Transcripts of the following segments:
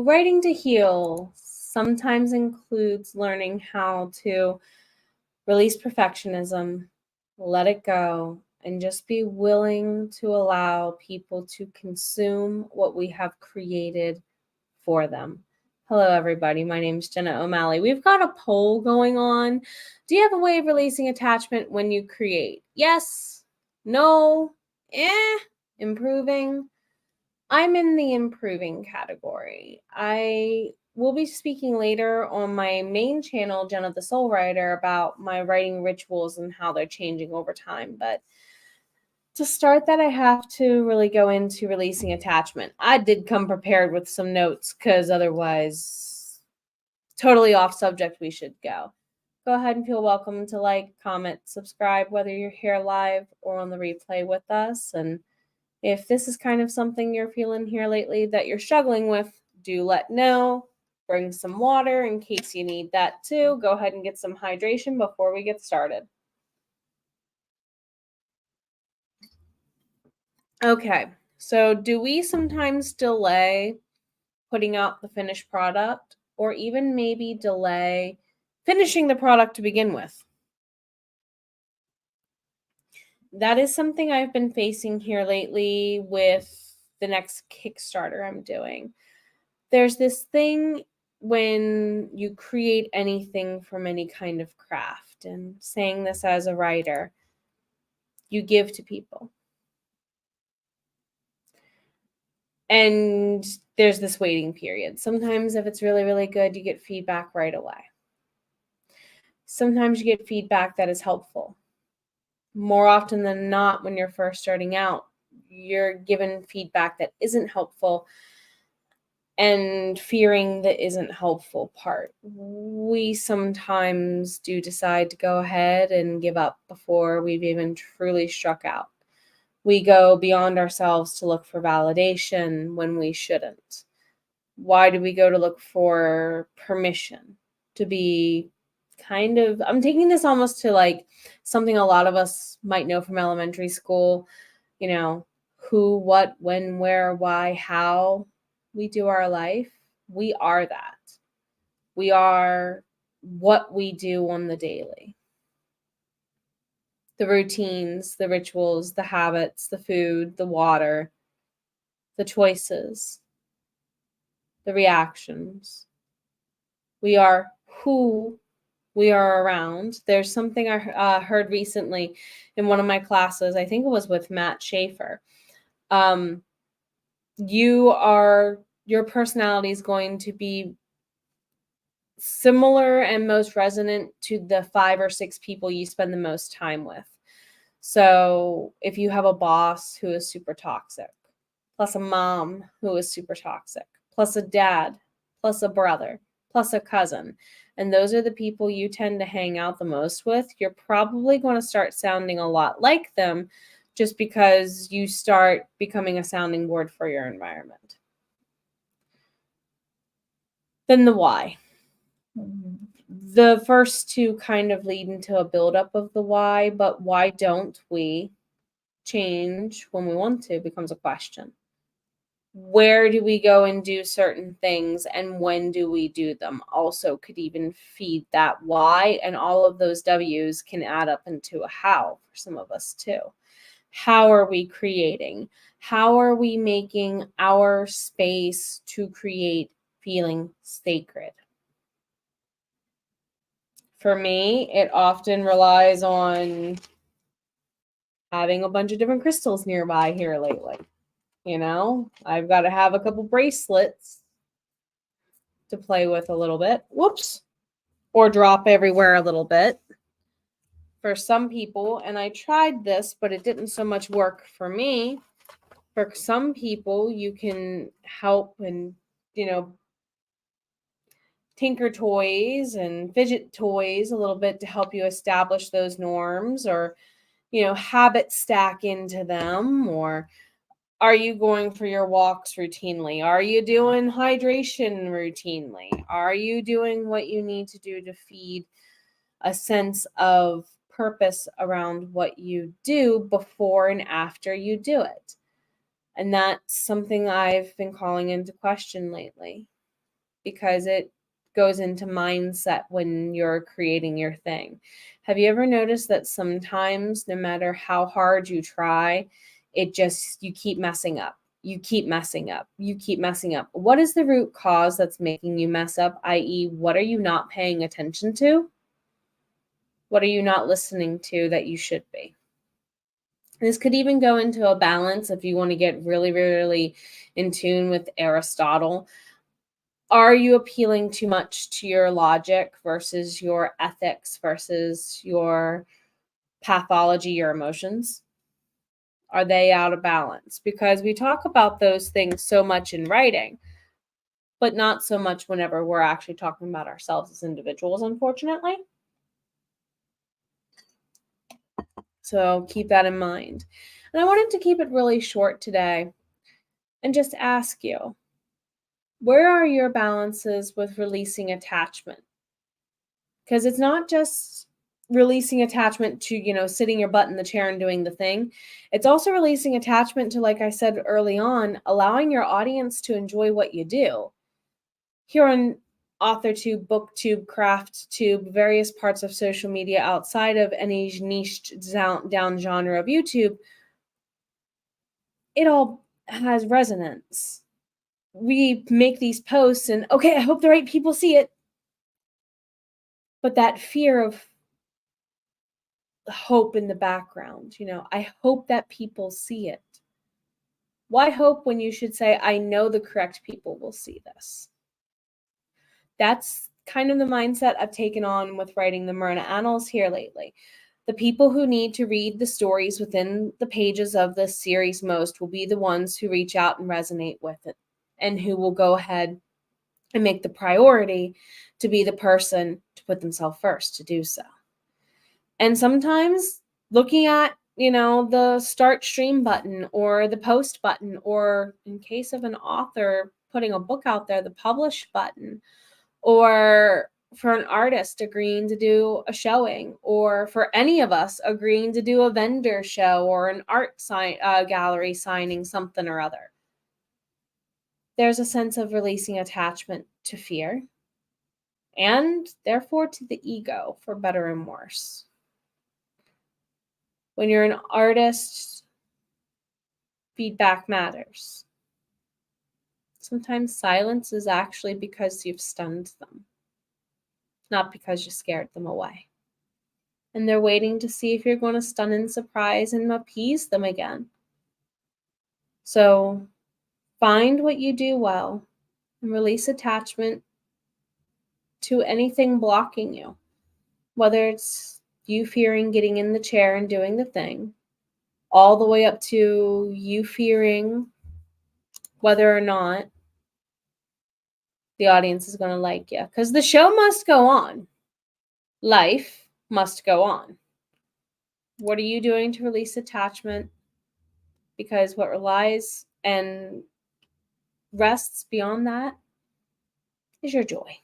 writing to heal sometimes includes learning how to release perfectionism, let it go, and just be willing to allow people to consume what we have created for them. Hello, everybody. My name is Jenna O'Malley. We've got a poll going on. Do you have a way of releasing attachment when you create? Yes, no, improving. I'm in the improving category. I will be speaking later on my main channel, Jenna the Soul Writer, about my writing rituals and how they're changing over time. But to start that, I have to really go into releasing attachment. I did come prepared with some notes because otherwise, totally off subject, we should go. Go ahead and feel welcome to like, comment, subscribe, whether you're here live or on the replay with us. And if this is kind of something you're feeling here lately that you're struggling with, do let know. Bring some water in case you need that too. Go ahead and get some hydration before we get started. Okay, so do we sometimes delay putting out the finished product, or even maybe delay finishing the product to begin with? That is something I've been facing here lately with the next Kickstarter I'm doing. There's this thing when you create anything from any kind of craft, and saying this as a writer, you give to people. And there's this waiting period. Sometimes if it's really, really good, you get feedback right away. Sometimes you get feedback that is helpful. More often than not, when you're first starting out, you're given feedback that isn't helpful and fearing the isn't helpful part. We sometimes do decide to go ahead and give up before we've even truly struck out. We go beyond ourselves to look for validation when we shouldn't. Why do we go to look for permission? To be kind of, I'm taking this almost to like something a lot of us might know from elementary school, you know, who, what, when, where, why, how we do our life. We are that. We are what we do on the daily. The routines, the rituals, the habits, the food, the water, the choices, the reactions. We are who we are around. There's something I heard recently in one of my classes. I think it was with Matt Schaefer. Your personality is going to be similar and most resonant to the 5 or 6 people you spend the most time with. So if you have a boss who is super toxic, plus a mom who is super toxic, plus a dad, plus a brother, plus a cousin, and those are the people you tend to hang out the most with, you're probably going to start sounding a lot like them just because you start becoming a sounding board for your environment. Then the why. The first 2 kind of lead into a buildup of the why, but why don't we change when we want to becomes a question. Where do we go and do certain things, and when do we do them also could even feed that why, and all of those W's can add up into a how for some of us too. How are we creating? How are we making our space to create feeling sacred? For me, it often relies on having a bunch of different crystals nearby here lately. You know, I've got to have a couple bracelets to play with a little bit. Whoops. Or drop everywhere a little bit. For some people, and I tried this, but it didn't so much work for me. For some people, you can help and, tinker toys and fidget toys a little bit to help you establish those norms, or, habit stack into them. Or are you going for your walks routinely? Are you doing hydration routinely? Are you doing what you need to do to feed a sense of purpose around what you do before and after you do it? And that's something I've been calling into question lately. because it goes into mindset when you're creating your thing. Have you ever noticed that sometimes, no matter how hard you try, you keep messing up? You keep messing up. You keep messing up. What is the root cause that's making you mess up? I.e., what are you not paying attention to? What are you not listening to that you should be? This could even go into a balance if you want to get really, really in tune with Aristotle. Are you appealing too much to your logic versus your ethics versus your pathology, your emotions? Are they out of balance? Because we talk about those things so much in writing, but not so much whenever we're actually talking about ourselves as individuals, unfortunately. So keep that in mind. And I wanted to keep it really short today and just ask you, where are your balances with releasing attachment? Because it's not just releasing attachment to, sitting your butt in the chair and doing the thing. It's also releasing attachment to, like I said early on, allowing your audience to enjoy what you do. Here on AuthorTube, BookTube, CraftTube, various parts of social media outside of any niche down genre of YouTube, it all has resonance. We make these posts and, okay, I hope the right people see it. But that fear of hope in the background, I hope that people see it. Why hope when you should say, I know the correct people will see this? That's kind of the mindset I've taken on with writing the Myrna Annals here lately. The people who need to read the stories within the pages of this series most will be the ones who reach out and resonate with it, and who will go ahead and make the priority to be the person to put themselves first to do so. And sometimes looking at, the start stream button or the post button, or in case of an author putting a book out there, the publish button, or for an artist agreeing to do a showing, or for any of us agreeing to do a vendor show or an art gallery signing something or other. There's a sense of releasing attachment to fear and therefore to the ego, for better and worse. When you're an artist, feedback matters. Sometimes silence is actually because you've stunned them, not because you scared them away. And they're waiting to see if you're going to stun and surprise and appease them again. So find what you do well and release attachment to anything blocking you, whether it's you fearing getting in the chair and doing the thing, all the way up to you fearing whether or not the audience is going to like you. Because the show must go on. Life must go on. What are you doing to release attachment? Because what relies and rests beyond that is your joy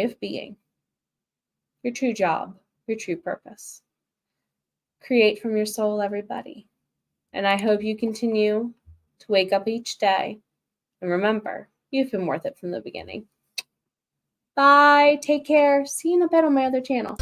of being, your true job, your true purpose. Create from your soul, everybody. And I hope you continue to wake up each day and remember, you've been worth it from the beginning. Bye. Take care. See you in a bit on my other channel.